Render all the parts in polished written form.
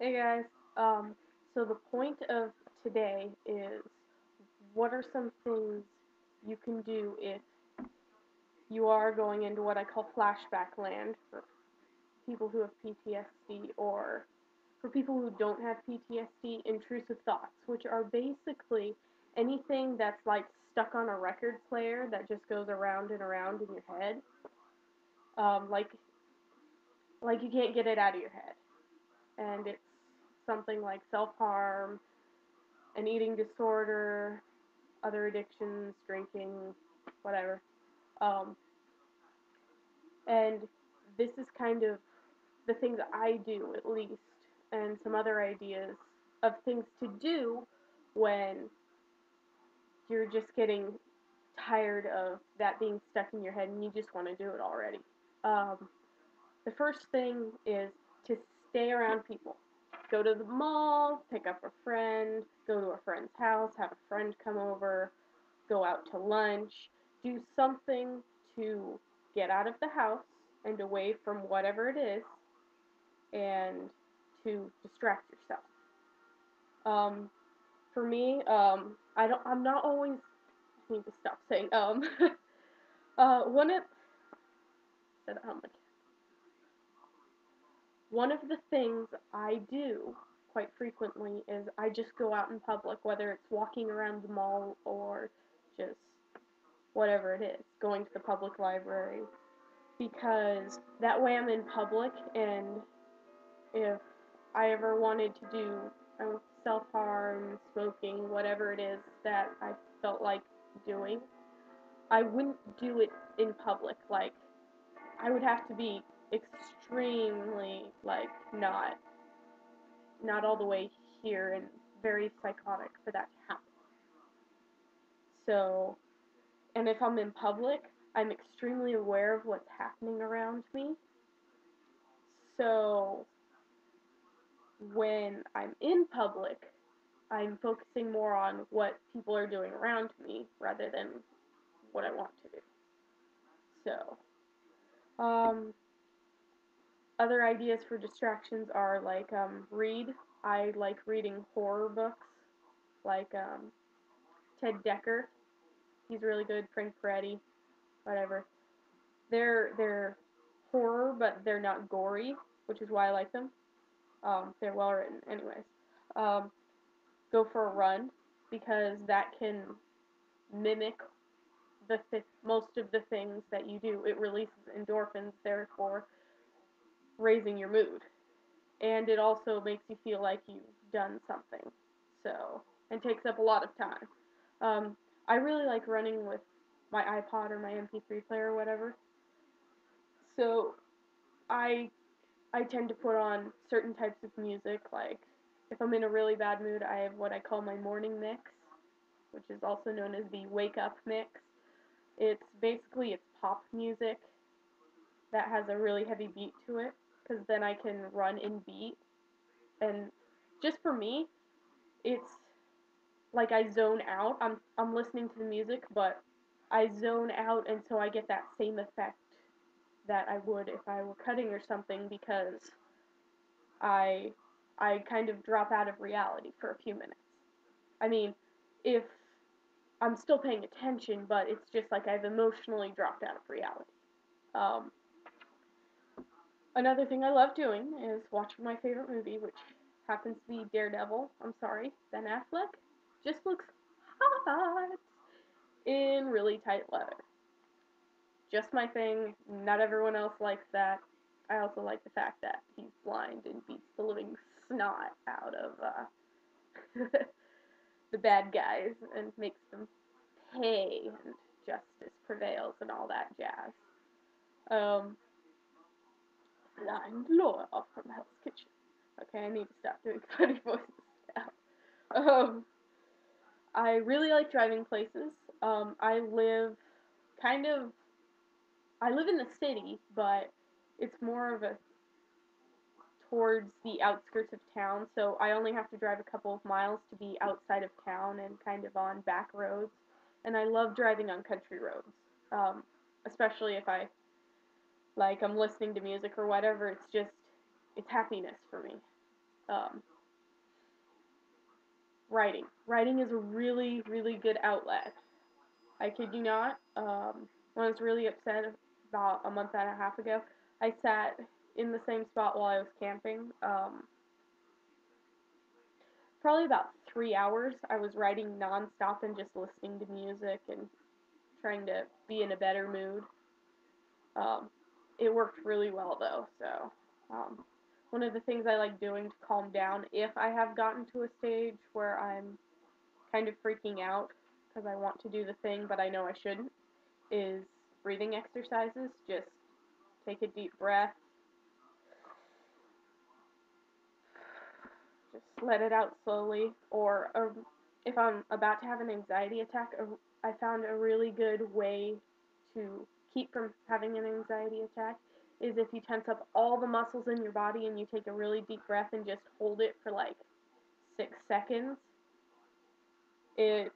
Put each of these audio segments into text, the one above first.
Hey guys, so the point of today is what are some things you can do if you are going into what I call flashback land for people who have PTSD or for people who don't have PTSD, intrusive thoughts, which are basically anything that's like stuck on a record player that just goes around and around in your head. Like you can't get it out of your head. And it's something like self-harm, an eating disorder, other addictions, drinking, whatever. Um, and this is kind of the things I do, at least, and some other ideas of things to do when you're just getting tired of that being stuck in your head and you just want to do it already. Um, the first thing is to stay around people. Go to the mall, pick up a friend, go to a friend's house, have a friend come over, go out to lunch, do something to get out of the house and away from whatever it is and to distract yourself. Um, for me, I'm not always, I need to stop saying, one of, said, one of the things I do quite frequently is I just go out in public, whether it's walking around the mall or just whatever it is, going to the public library, because that way I'm in public, and if I ever wanted to do self harm, smoking, whatever it is that I felt like doing, I wouldn't do it in public. Like, I would have to be extremely, like, not all the way here and very psychotic for that to happen. So, and if I'm in public, I'm extremely aware of what's happening around me. So, when I'm in public, I'm focusing more on what people are doing around me rather than what I want to do. So, other ideas for distractions are like read. I like reading horror books, like Ted Dekker. He's really good. Frank Peretti, whatever. They're horror, but they're not gory, which is why I like them. They're well written, anyways. Um, go for a run because that can mimic most of the things that you do. It releases endorphins, therefore raising your mood, and it also makes you feel like you've done something. So, and takes up a lot of time. I really like running with my iPod or my MP3 player or whatever. So I I tend to put on certain types of music. Like if I'm in a really bad mood, I have what I call my morning mix, which is also known as the wake up mix. It's pop music that has a really heavy beat to it, because then I can run in beat. And just for me, it's like I zone out. I'm listening to the music, but I zone out, and so I get that same effect that I would if I were cutting or something, because I I kind of drop out of reality for a few minutes. I mean, if I'm still paying attention, but it's just like I've emotionally dropped out of reality. Um, Another thing I love doing is watching my favorite movie, which happens to be Daredevil. I'm sorry, Ben Affleck just looks hot in really tight leather. Just my thing. Not everyone else likes that. I also like the fact that he's blind and beats the living snot out of the bad guys and makes them pay, and justice prevails and all that jazz. Um, Blind Laura from Hell's Kitchen. Okay, I need to stop doing funny voices now. I really like driving places. I live kind of, I live in the city, but it's more of a towards the outskirts of town, so I only have to drive a couple of miles to be outside of town and kind of on back roads. And I love driving on country roads, especially if I'm listening to music or whatever. It's happiness for me. Writing. Writing is a really, really good outlet. I kid you not. When I was really upset about a month and a half ago, I sat in the same spot while I was camping. Probably about 3 hours. I was writing nonstop and just listening to music and trying to be in a better mood. Um, it worked really well though. So one of the things I like doing to calm down if I have gotten to a stage where I'm kind of freaking out because I want to do the thing but I know I shouldn't is breathing exercises. Just take a deep breath, just let it out slowly. Or if I'm about to have an anxiety attack, I found a really good way to keep from having an anxiety attack is if you tense up all the muscles in your body and you take a really deep breath and just hold it for like 6 seconds. It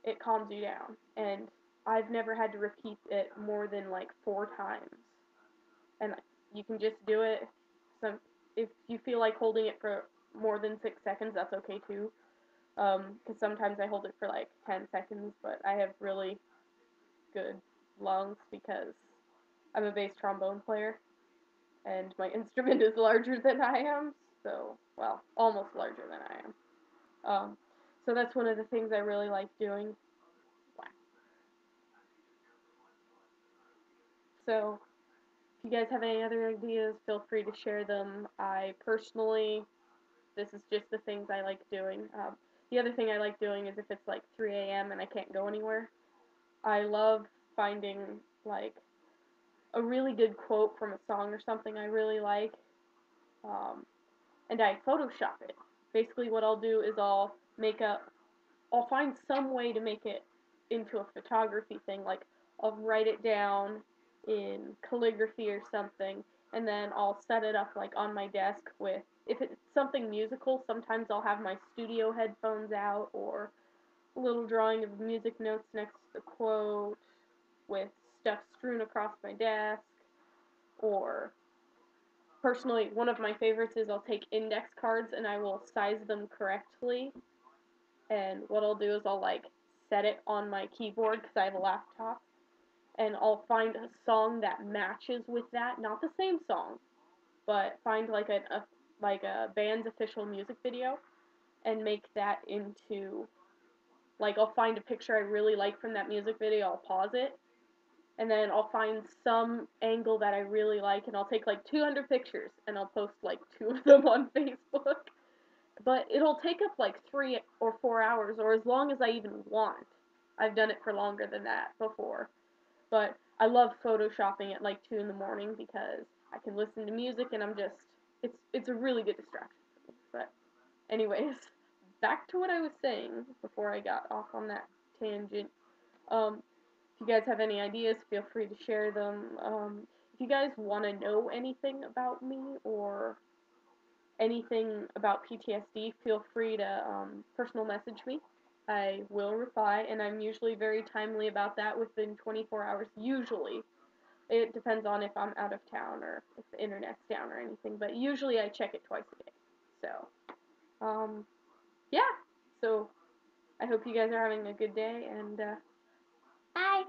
it calms you down, and I've never had to repeat it more than like 4 times. And you can just do it. Some if you feel like holding it for more than 6 seconds, that's okay too. Because sometimes I hold it for like 10 seconds, but I have really good lungs because I'm a bass trombone player, and my instrument is larger than I am. So, well, almost larger than I am. So that's one of the things I really like doing. So if you guys have any other ideas, feel free to share them. I personally, this is just the things I like doing. The other thing I like doing is if it's like 3 a.m. and I can't go anywhere, I love finding like a really good quote from a song or something I really like, um, and I Photoshop it. Basically, what I'll do is I'll find some way to make it into a photography thing. Like I'll write it down in calligraphy or something, and then I'll set it up like on my desk with. If it's something musical, sometimes I'll have my studio headphones out or a little drawing of music notes next to the quote with stuff strewn across my desk. Or personally, one of my favorites is I'll take index cards and I will size them correctly, and what I'll do is I'll like set it on my keyboard because I have a laptop, and I'll find a song that matches with that, not the same song, but find like a band's official music video and make that into like I'll find a picture I really like from that music video, I'll pause it, and then I'll find some angle that I really like and I'll take like 200 pictures and I'll post like two of them on Facebook. But it'll take up like 3 or 4 hours, or as long as I even want. I've done it for longer than that before. But I love photoshopping at like 2 in the morning because I can listen to music and it's a really good distraction for me. But anyways, back to what I was saying before I got off on that tangent. If you guys have any ideas, feel free to share them. If you guys want to know anything about me or anything about PTSD, feel free to personal message me. I will reply, and I'm usually very timely about that within 24 hours. Usually. It depends on if I'm out of town or if the internet's down or anything, but usually I check it twice a day. So, yeah. So, I hope you guys are having a good day, and bye!